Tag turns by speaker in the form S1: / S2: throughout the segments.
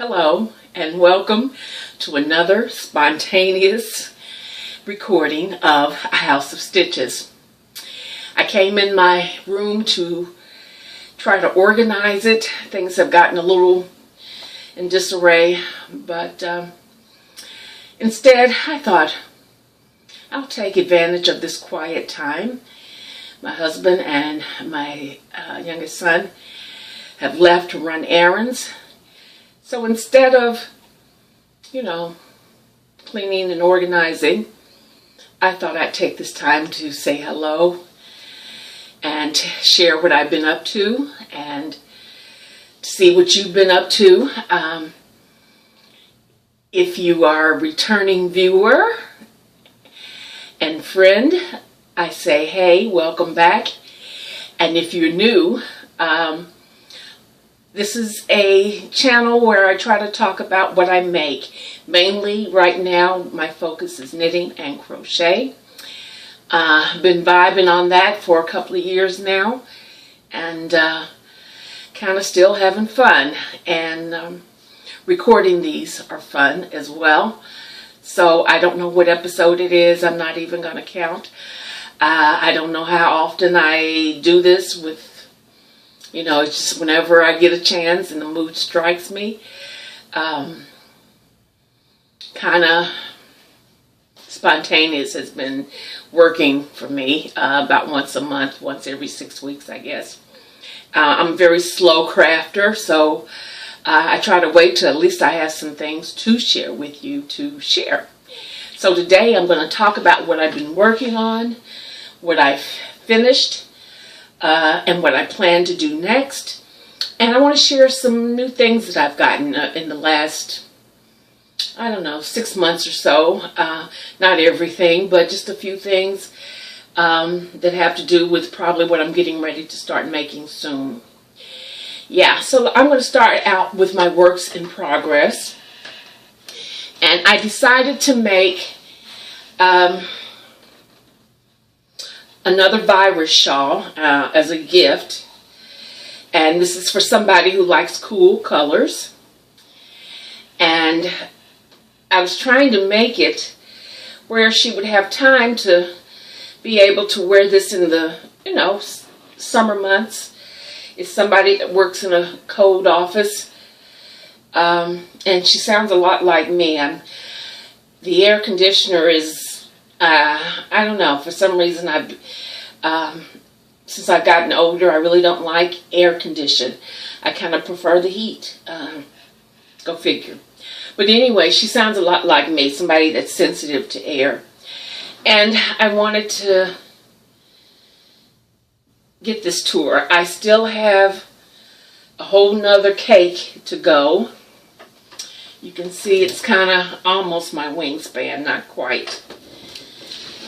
S1: Hello and welcome to another spontaneous recording of A House of Stitches. I came in my room to try to organize it. Things have gotten a little in disarray, but instead I thought I'll take advantage of this quiet time. My husband and my youngest son have left to run errands. So instead of, cleaning and organizing, I thought I'd take this time to say hello and share what I've been up to and see what you've been up to. If you are a returning viewer and friend, I say, hey, welcome back. And if you're new, this is a channel where I try to talk about what I make. Mainly right now my focus is knitting and crochet. I've been vibing on that for a couple of years now and kind of still having fun. And recording these are fun as well. So I don't know what episode it is. I'm not even going to count. I don't know how often I do this with it's just whenever I get a chance and the mood strikes me. Kind of spontaneous has been working for me about once a month, once every 6 weeks, I guess. I'm a very slow crafter, so I try to wait till at least I have some things to share with you to share. So today I'm going to talk about what I've been working on, what I've finished, and what I plan to do next. And I want to share some new things that I've gotten in the last, 6 months or so. Not everything, but just a few things that have to do with probably what I'm getting ready to start making soon. Yeah, so I'm going to start out with my works in progress. And I decided to make another virus shawl as a gift, and this is for somebody who likes cool colors. And I was trying to make it where she would have time to be able to wear this in the summer months. It's somebody that works in a cold office, and she sounds a lot like me. The air conditioner is I don't know, for some reason since I've gotten older, I really don't like air condition. I kind of prefer the heat. Go figure. But anyway, she sounds a lot like me, somebody that's sensitive to air. And I wanted to get this to her. I still have a whole nother cake to go. You can see it's kind of almost my wingspan, not quite.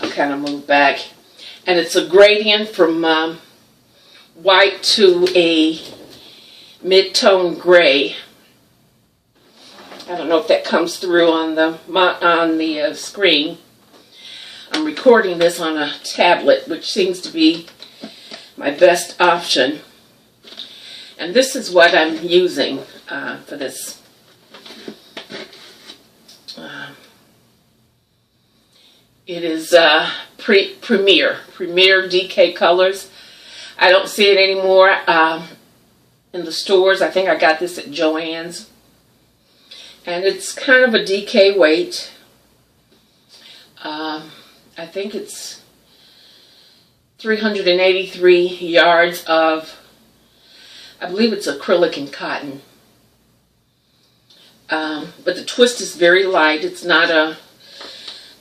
S1: I'll kind of move back. And it's a gradient from white to a mid-tone gray. I don't know if that comes through on the screen. I'm recording this on a tablet, which seems to be my best option. And this is what I'm using for this. It is Premier DK Colors. I don't see it anymore in the stores. I think I got this at Joann's. And it's kind of a DK weight. I think it's 383 yards of, I believe it's acrylic and cotton. But the twist is very light. It's not a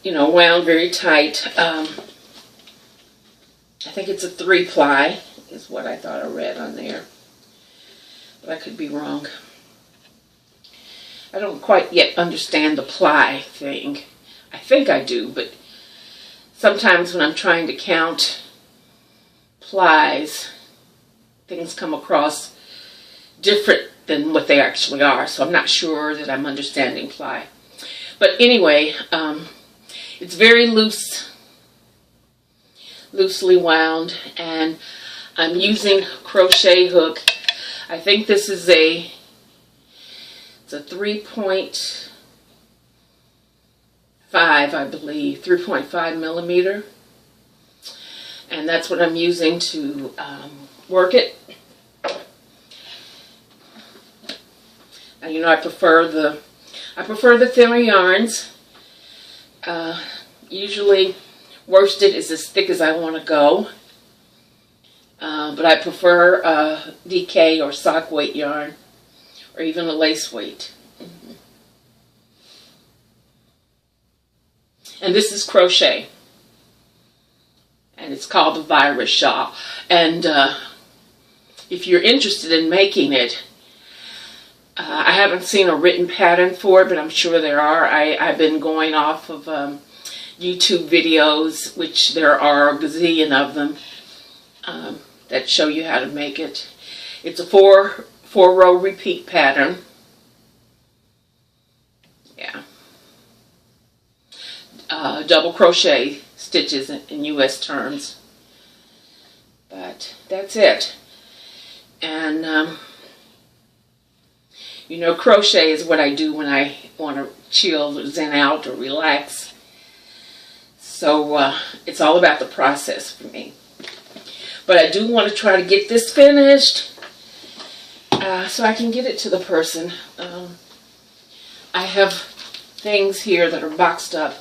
S1: wound very tight. I think it's a 3-ply is what I thought I read on there, but I could be wrong. I don't quite yet understand the ply thing. I think I do, but sometimes when I'm trying to count plies, things come across different than what they actually are, so I'm not sure that I'm understanding ply. But anyway, it's very loosely wound, and I'm using crochet hook. I think this is a It's a 3.5, I believe, 3.5 millimeter. And that's what I'm using to work it. And, you know, I prefer the thinner yarns. Usually worsted is as thick as I want to go. But I prefer DK or sock weight yarn, or even a lace weight. And this is crochet. And it's called the Virus Shawl. And if you're interested in making it, I haven't seen a written pattern for it, but I'm sure there are. I've been going off of YouTube videos, which there are a gazillion of them, that show you how to make it. It's a four row repeat pattern. Yeah. Double crochet stitches in US terms. But that's it. And you know, crochet is what I do when I want to chill or zen out or relax. So it's all about the process for me. But I do want to try to get this finished so I can get it to the person. I have things here that are boxed up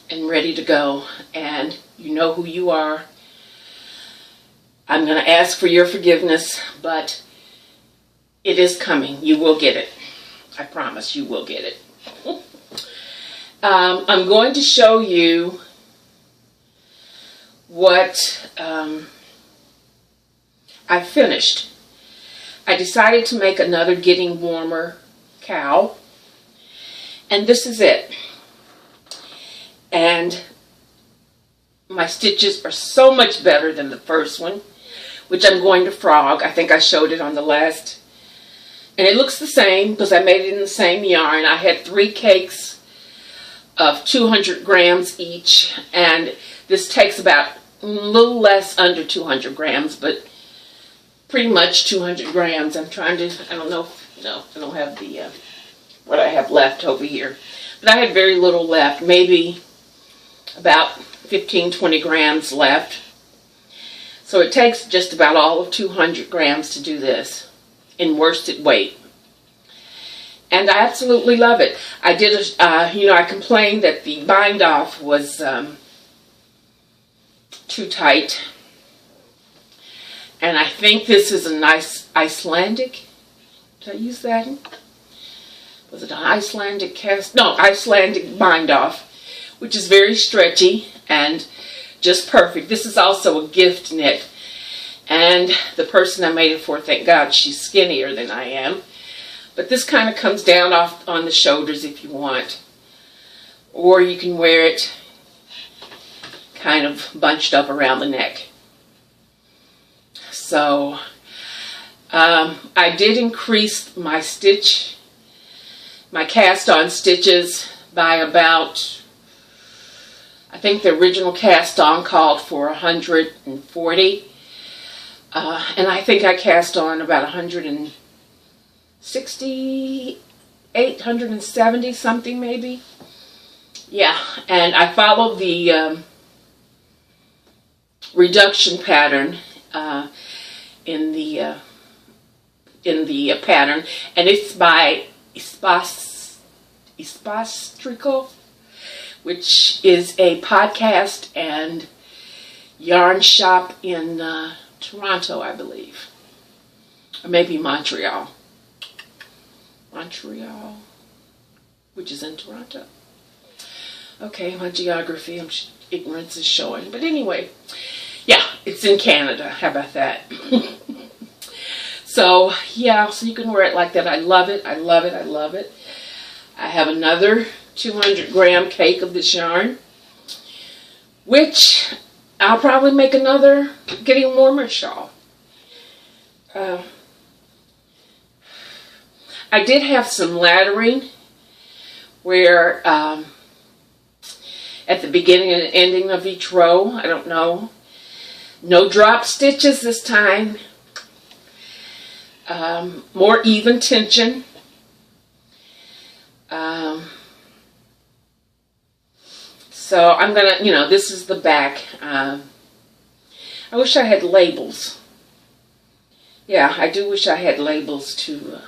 S1: and ready to go, and you know who you are. I'm going to ask for your forgiveness, but it is coming. You will get it. I promise you will get it. I'm going to show you what I finished. I decided to make another Getting Warmer cowl, and this is it. And my stitches are so much better than the first one, which I'm going to frog. I think I showed it on the last. And it looks the same because I made it in the same yarn. I had 3 cakes of 200 grams each. And this takes about a little less under 200 grams, but pretty much 200 grams. I'm trying to, I don't know, no, I don't have the, what I have left over here. But I had very little left, maybe about 15-20 grams left. So it takes just about all of 200 grams to do this in worsted weight. And I absolutely love it. I did, you know, I complained that the bind off was too tight. And I think this is a nice Icelandic. Did I use that? Was it an Icelandic cast? No, Icelandic bind off, which is very stretchy and just perfect. This is also a gift knit. And the person I made it for, thank God, she's skinnier than I am. But this kind of comes down off on the shoulders if you want. Or you can wear it kind of bunched up around the neck. So, I did increase my cast on stitches by about, I think the original cast on called for 140. And I think I cast on about 168, 170 something maybe. Yeah, and I followed the reduction pattern in the pattern, and it's by Espastrico, which is a podcast and yarn shop in Toronto, I believe, or maybe Montreal, which is in Toronto. Okay, my geography, ignorance is showing, but anyway, yeah, it's in Canada. How about that? So yeah, so you can wear it like that. I love it. I love it. I love it. I have another 200 gram cake of this yarn, which I'll probably make another Getting Warmer shawl. I did have some laddering where at the beginning and ending of each row, I don't know, no drop stitches this time, more even tension, So I'm gonna, you know, this is the back. I wish I had labels. Yeah, I do wish I had labels to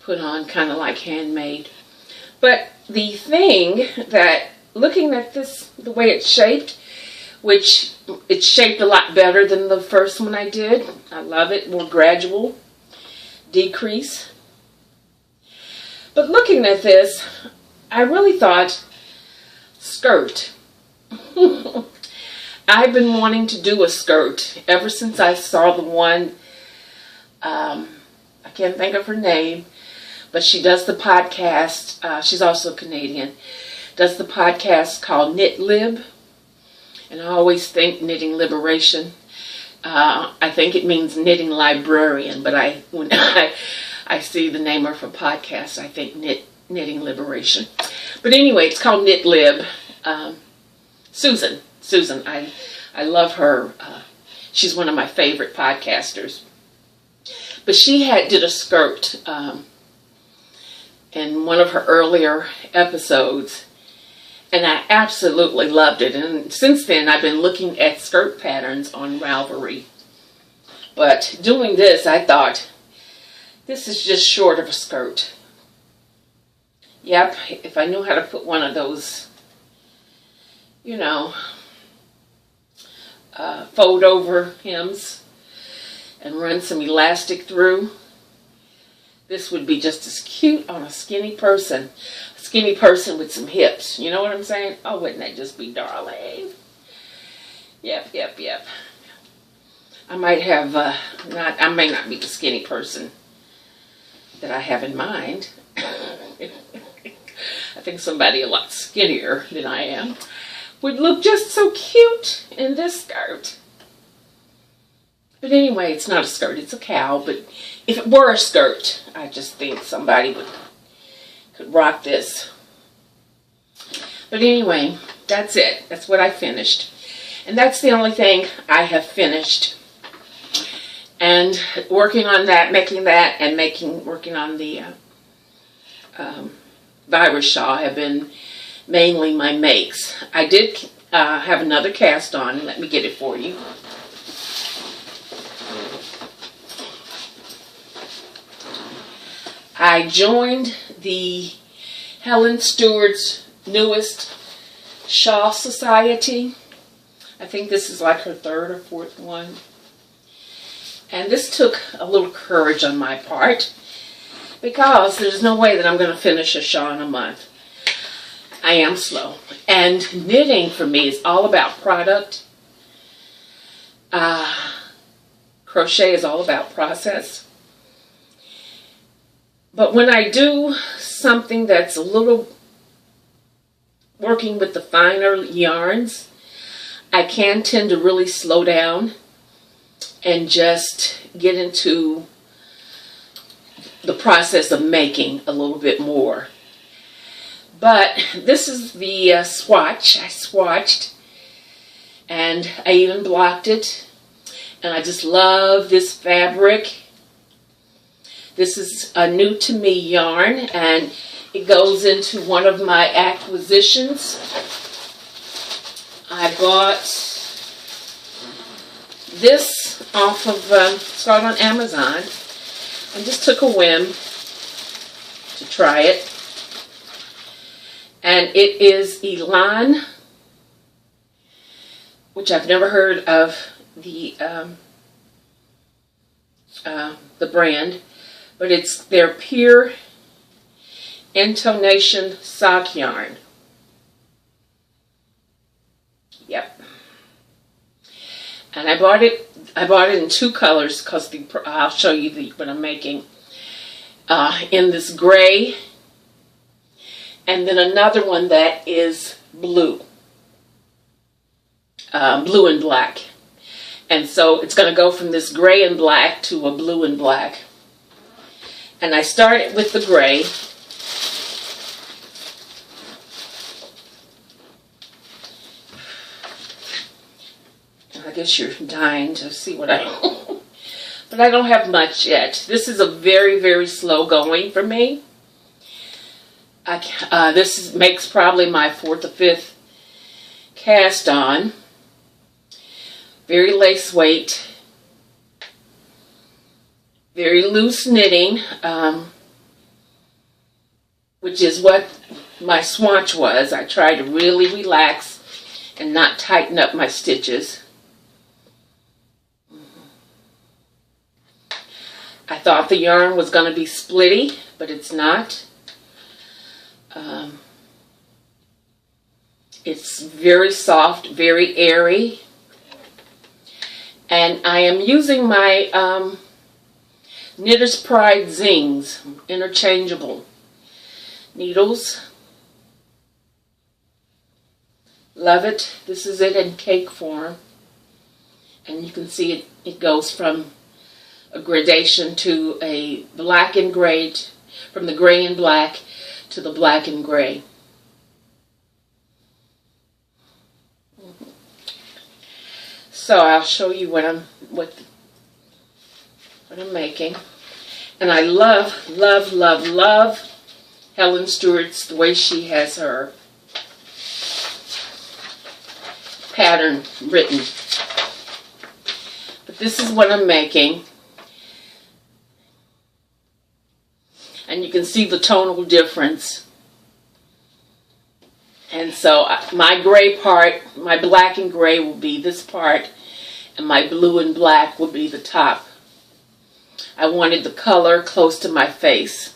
S1: put on, kind of like handmade. But the thing that, looking at this, the way it's shaped, which it's shaped a lot better than the first one I did. I love it, more gradual decrease. But looking at this, I really thought skirt. I've been wanting to do a skirt ever since I saw the one, I can't think of her name, but she does the podcast. She's also Canadian. Does the podcast called Knit Lib. And I always think knitting liberation. I think it means knitting librarian, but when I see the name of her podcast, I think knitting liberation. But anyway, it's called Knit Lib. Susan, I love her. She's one of my favorite podcasters. But she did a skirt in one of her earlier episodes. And I absolutely loved it. And since then, I've been looking at skirt patterns on Ravelry. But doing this, I thought, this is just short of a skirt. Yep, if I knew how to put one of those, you know, fold over hems and run some elastic through, this would be just as cute on a skinny person. Skinny person with some hips. You know what I'm saying? Oh, wouldn't that just be darling? Yep. I might have, I may not be the skinny person that I have in mind. I think somebody a lot skinnier than I am would look just so cute in this skirt. But anyway, it's not a skirt, it's a cowl. But if it were a skirt, I just think somebody could rock this. But anyway, that's it. That's what I finished. And that's the only thing I have finished. And working on that, making that, and working on the virus shawl have been mainly my makes. I did have another cast on. Let me get it for you. I joined the Helen Stewart's newest shawl society. I think this is like her third or fourth one. And this took a little courage on my part, because there's no way that I'm going to finish a shawl in a month. I am slow. And knitting for me is all about product. Crochet is all about process. But when I do something that's a little working with the finer yarns, I can tend to really slow down and just get into the process of making a little bit more. But this is the swatch. I swatched and I even blocked it. And I just love this fabric. This is a new to me yarn, and it goes into one of my acquisitions. I bought this off of, saw it on Amazon, and just took a whim to try it. And it is Elan, which I've never heard of the brand. But it's their Pure Intonation sock yarn. Yep. And I bought it in two colors, because I'll show you what I'm making. In this gray, and then another one that is blue. Blue and black. And so it's going to go from this gray and black to a blue and black. And I started with the gray. I guess you're dying to see what I but I don't have much yet. This is a very, very slow going for me. This makes probably my 4th or 5th cast on. Very lace weight. Very loose knitting, which is what my swatch was. I tried to really relax and not tighten up my stitches. I thought the yarn was going to be splitty, but it's not. It's very soft, very airy. And I am using my Knitter's Pride Zings, interchangeable needles. Love it. This is it in cake form. And you can see it goes from a gradation to a black and gray, from the gray and black to the black and gray. So I'll show you what I'm making. And I love, love, love, love Helen Stewart's, the way she has her pattern written. But this is what I'm making. And you can see the tonal difference. And so my gray part, my black and gray will be this part, and my blue and black will be the top. I wanted the color close to my face.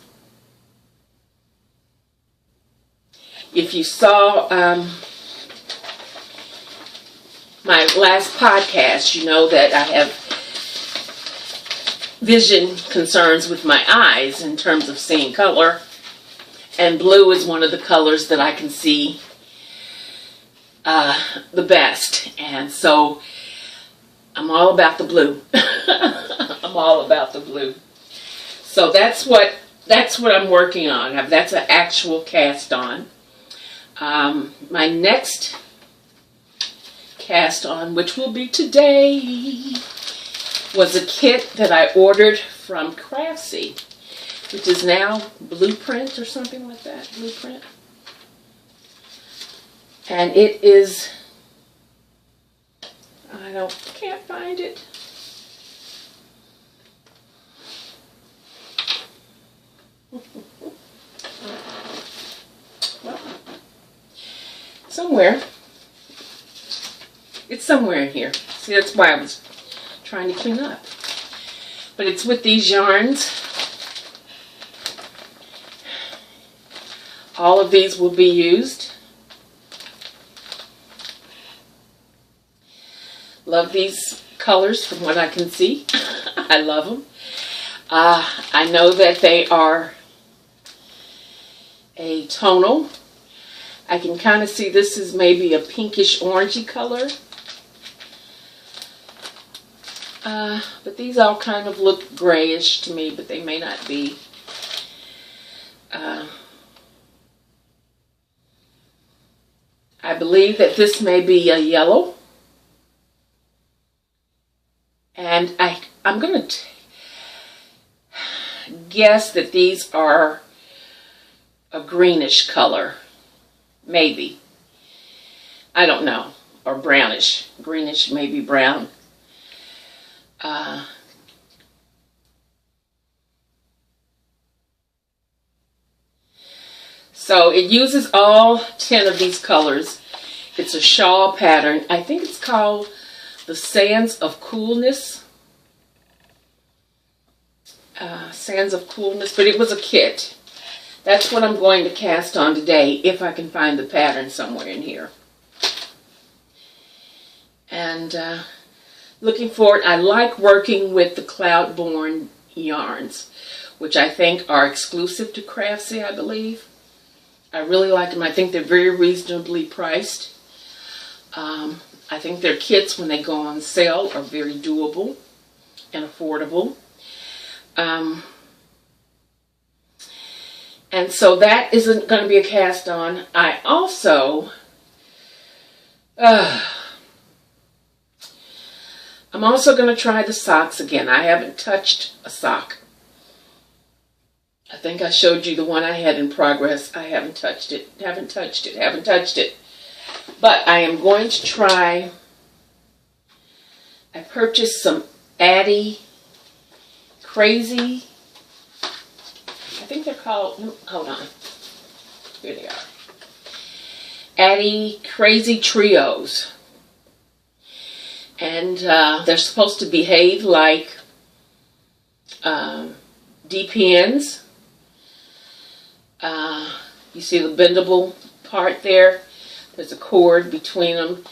S1: If you saw my last podcast, you know that I have vision concerns with my eyes in terms of seeing color. And blue is one of the colors that I can see the best. And so I'm all about the blue. I'm all about the blue. So that's what I'm working on. That's an actual cast on. My next cast on, which will be today, was a kit that I ordered from Craftsy, which is now Blueprint or something like that. Blueprint. And it is, can't find it. Well, somewhere. It's somewhere in here. See, that's why I was trying to clean up. But it's with these yarns. All of these will be used. Love these colors from what I can see. I love them. I know that they are a tonal. I can kind of see this is maybe a pinkish orangey color. But these all kind of look grayish to me, but they may not be. I believe that this may be a yellow. And I'm going to guess that these are a greenish color. Maybe. I don't know. Or brownish. Greenish, maybe brown. So it uses all 10 of these colors. It's a shawl pattern. I think it's called the Sands of Coolness. Sands of Coolness, but it was a kit. That's what I'm going to cast on today, if I can find the pattern somewhere in here. And looking forward, I like working with the Cloudborn yarns, which I think are exclusive to Craftsy, I believe. I really like them. I think they're very reasonably priced. I think their kits, when they go on sale, are very doable and affordable. And so that isn't going to be a cast on. I also, I'm also going to try the socks again. I haven't touched a sock. I think I showed you the one I had in progress. I haven't touched it. Haven't touched it. But I am going to try. I purchased some Addy Crazy. I think they're called, hold on. Here they are. Addy Crazy Trios. And they're supposed to behave like DPNs. You see the bendable part there? There's a cord between them.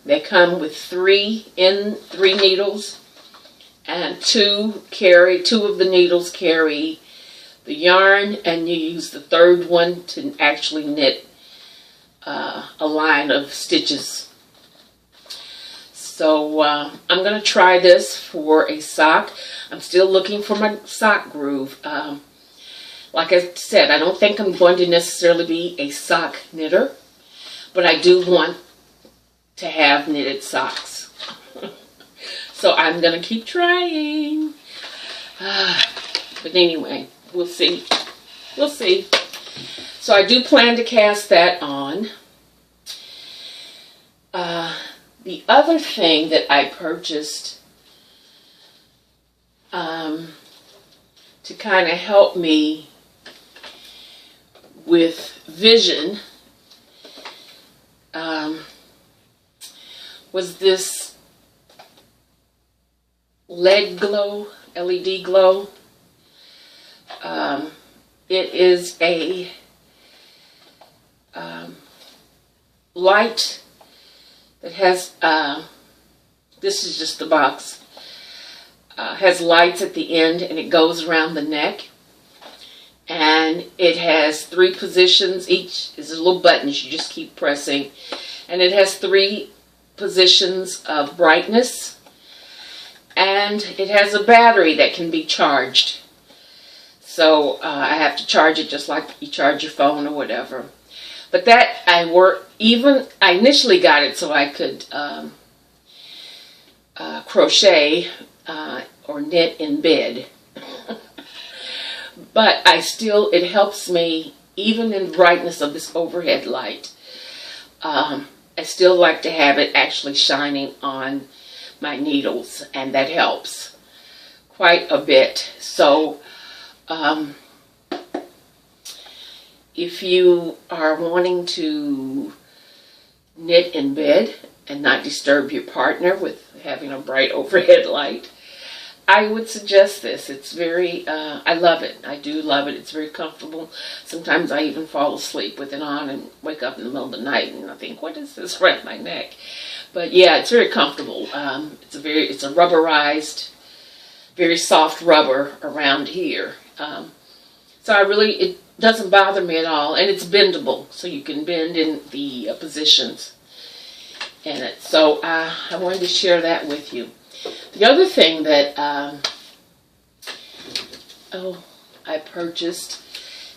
S1: They come with three needles, and two of the needles carry the yarn, and you use the third one to actually knit a line of stitches. So I'm going to try this for a sock. I'm still looking for my sock groove. Like I said, I don't think I'm going to necessarily be a sock knitter, but I do want to have knitted socks. So I'm going to keep trying. But anyway, we'll see. We'll see. So I do plan to cast that on. The other thing that I purchased to kind of help me with vision was this LED glow. It is a light that has, this is just the box, has lights at the end, and it goes around the neck. And it has 3 positions. Each is a little buttons you just keep pressing. And it has 3 positions of brightness. And it has a battery that can be charged. So I have to charge it just like you charge your phone or whatever. But that I initially got it so I could crochet or knit in bed. But it helps me, even in brightness of this overhead light. I still like to have it actually shining on my needles, and that helps quite a bit. So, if you are wanting to knit in bed and not disturb your partner with having a bright overhead light, I would suggest this. It's very, I love it. I do love it. It's very comfortable. Sometimes I even fall asleep with it on and wake up in the middle of the night and I think, what is this around my neck? But yeah, it's very comfortable. It's a rubberized, very soft rubber around here. So it doesn't bother me at all. And it's bendable, so you can bend in the positions in it. So I wanted to share that with you. The other thing that I purchased,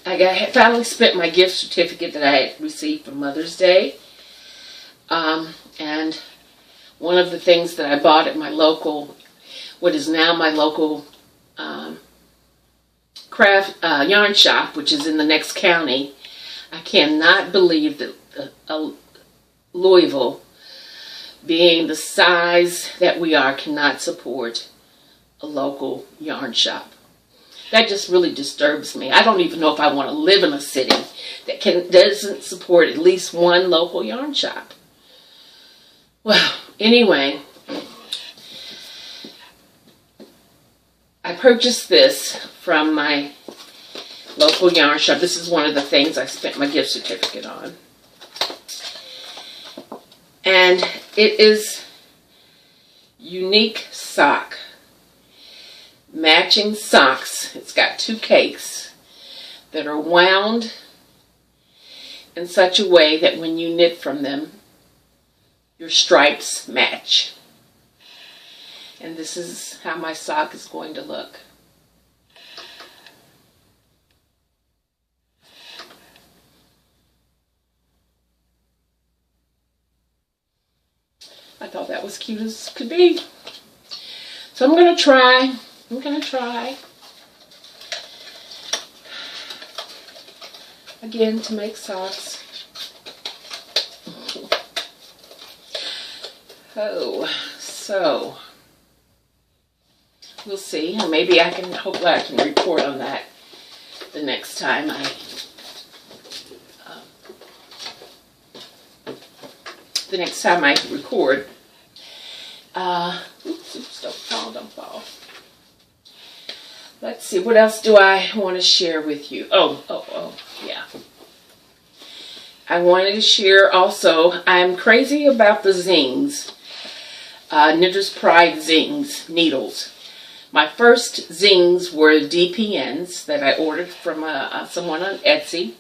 S1: I finally spent my gift certificate that I had received for Mother's Day. And one of the things that I bought at my local, what is now my local craft yarn shop, which is in the next county. I cannot believe that Louisville, being the size that we are, cannot support a local yarn shop. That just really disturbs me. I don't even know if I want to live in a city that doesn't support at least one local yarn shop. Well, anyway, I purchased this from my local yarn shop. This is one of the things I spent my gift certificate on. And it is unique sock. Matching socks. It's got 2 cakes that are wound in such a way that when you knit from them, your stripes match. And this is how my sock is going to look. I thought that was cute as could be. So I'm going to try. Again, to make socks. Oh, so we'll see. Maybe I can, hopefully I can report on that the next time I record. Oops, don't fall. Let's see, what else do I want to share with you? Oh, yeah. I wanted to share also, I'm crazy about the zings. Knitter's Pride zings, needles. My first zings were DPNs that I ordered from someone on Etsy.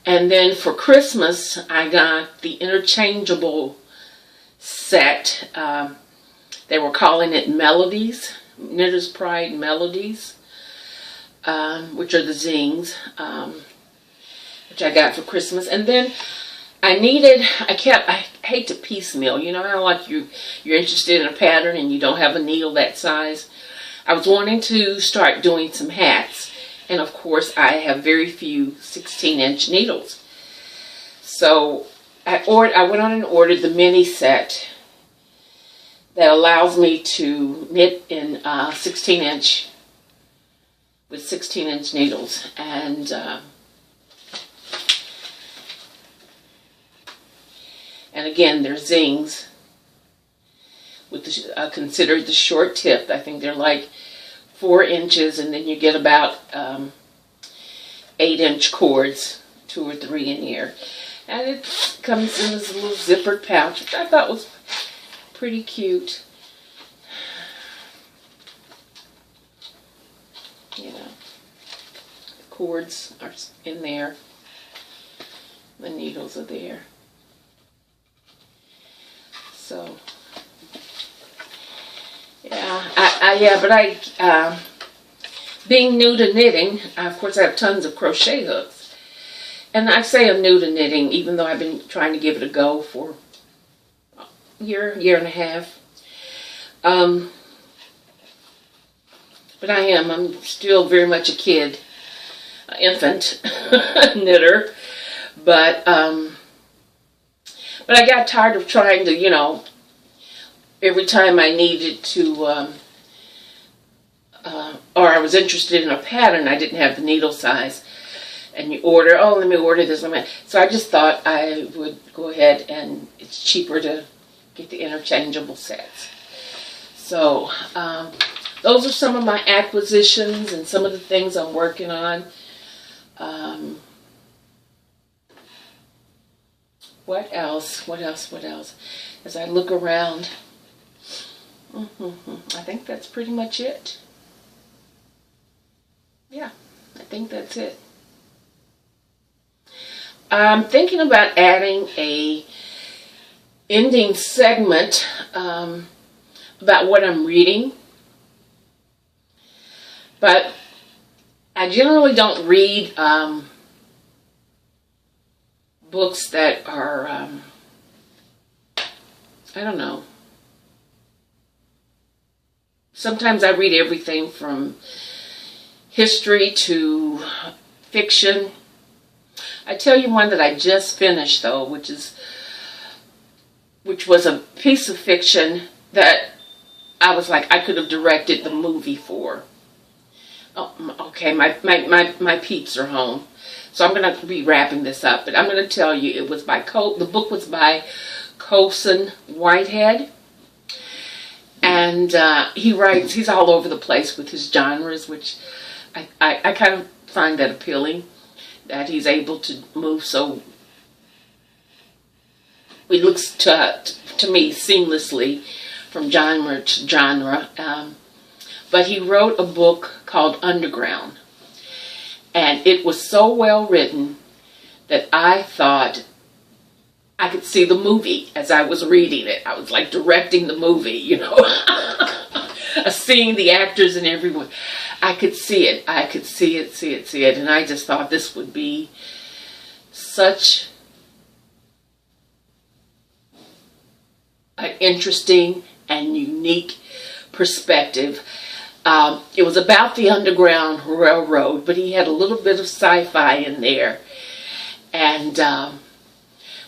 S1: And then for Christmas, I got the interchangeable set. They were calling it Melodies, Knitter's Pride Melodies, which are the zings, which I got for Christmas. And then I hate to piecemeal, you know how like you're interested in a pattern and you don't have a needle that size. I was wanting to start doing some hats, and of course I have very few 16-inch needles. So I went on and ordered the mini set that allows me to knit in 16-inch with 16-inch needles, and again, they're zings with considered the short tip. I think they're like 4 inches, and then you get about 8-inch cords, 2 or 3 in here. And it comes in this little zippered pouch, which I thought was pretty cute. You know, the cords are in there. The needles are there. So, yeah, being new to knitting, of course I have tons of crochet hooks. And I say I'm new to knitting, even though I've been trying to give it a go for a year and a half. But I'm still very much a kid, infant knitter. But I got tired of trying to, you know, every time I needed to, or I was interested in a pattern, I didn't have the needle size. And you order, oh, let me order this. So I just thought I would go ahead, and it's cheaper to get the interchangeable sets. So those are some of my acquisitions and some of the things I'm working on. What else? As I look around, I think that's pretty much it. Yeah, I think that's it. I'm thinking about adding a ending segment about what I'm reading. But I generally don't read books that are, I don't know. Sometimes I read everything from history to fiction. I tell you one that I just finished, though, which was a piece of fiction that I was like, I could have directed the movie for. Oh, okay, my peeps are home. So I'm going to be wrapping this up, but I'm going to tell you, it was by the book was by Colson Whitehead, and he's all over the place with his genres, which I kind of find that appealing, that he's able to move so, it looks to me seamlessly from genre to genre. But he wrote a book called Underground. And it was so well written that I thought I could see the movie as I was reading it. I was like directing the movie, you know. Seeing the actors and everyone. I could see it. I could see it. And I just thought this would be such an interesting and unique perspective. It was about the Underground Railroad, but he had a little bit of sci-fi in there. And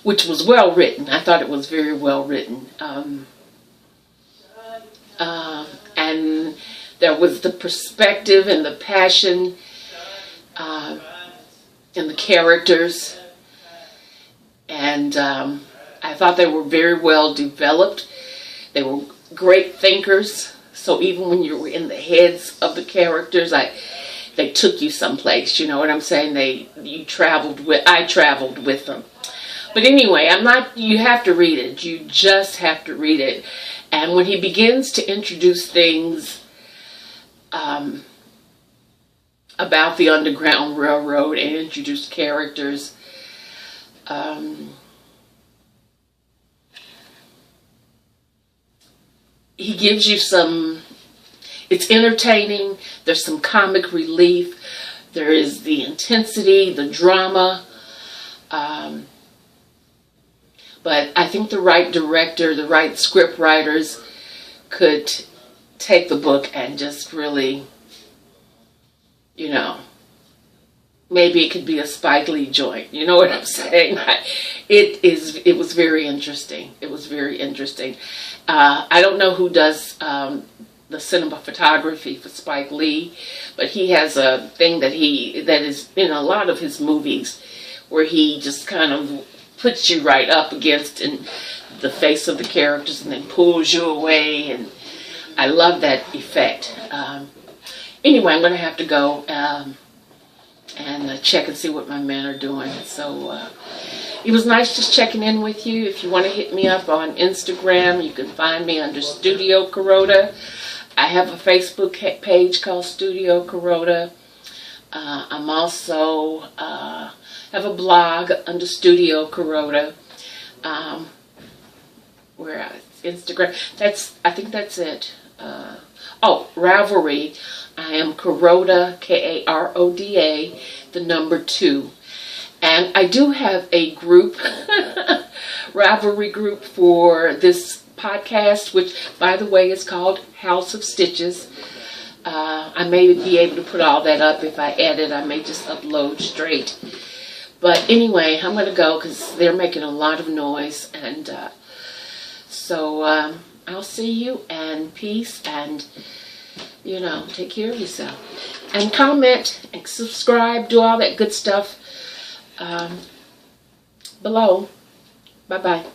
S1: which was well written. I thought it was very well written. And there was the perspective and the passion in the characters. And I thought they were very well developed. They were great thinkers. So even when you were in the heads of the characters, they took you someplace. You know what I'm saying? I traveled with them. But anyway, you have to read it. You just have to read it. And when he begins to introduce things about the Underground Railroad and introduce characters, he gives you it's entertaining, there's some comic relief, there is the intensity, the drama, but I think the right director, the right script writers could take the book and just really, you know, maybe it could be a Spike Lee joint. You know what I'm saying? It was very interesting. It was very interesting. I don't know who does the cinema photography for Spike Lee, but he has a thing that is in a lot of his movies where he just kind of puts you right up against in the face of the characters and then pulls you away, and I love that effect. Anyway, I'm going to have to go and check and see what my men are doing. So it was nice just checking in with you. If you want to hit me up on Instagram, you can find me under Studio Karoda. I have a Facebook page called Studio Karoda. I'm also have a blog under Studio Karoda. Where Instagram? I think that's it. Ravelry. I am Karoda, Karoda, the number 2. And I do have a group, Ravelry group for this podcast, which, by the way, is called House of Stitches. I may be able to put all that up. If I edit, I may just upload straight. But anyway, I'm going to go because they're making a lot of noise. And so I'll see you, and peace, and you know, take care of yourself. And comment and subscribe, do all that good stuff below. Bye-bye.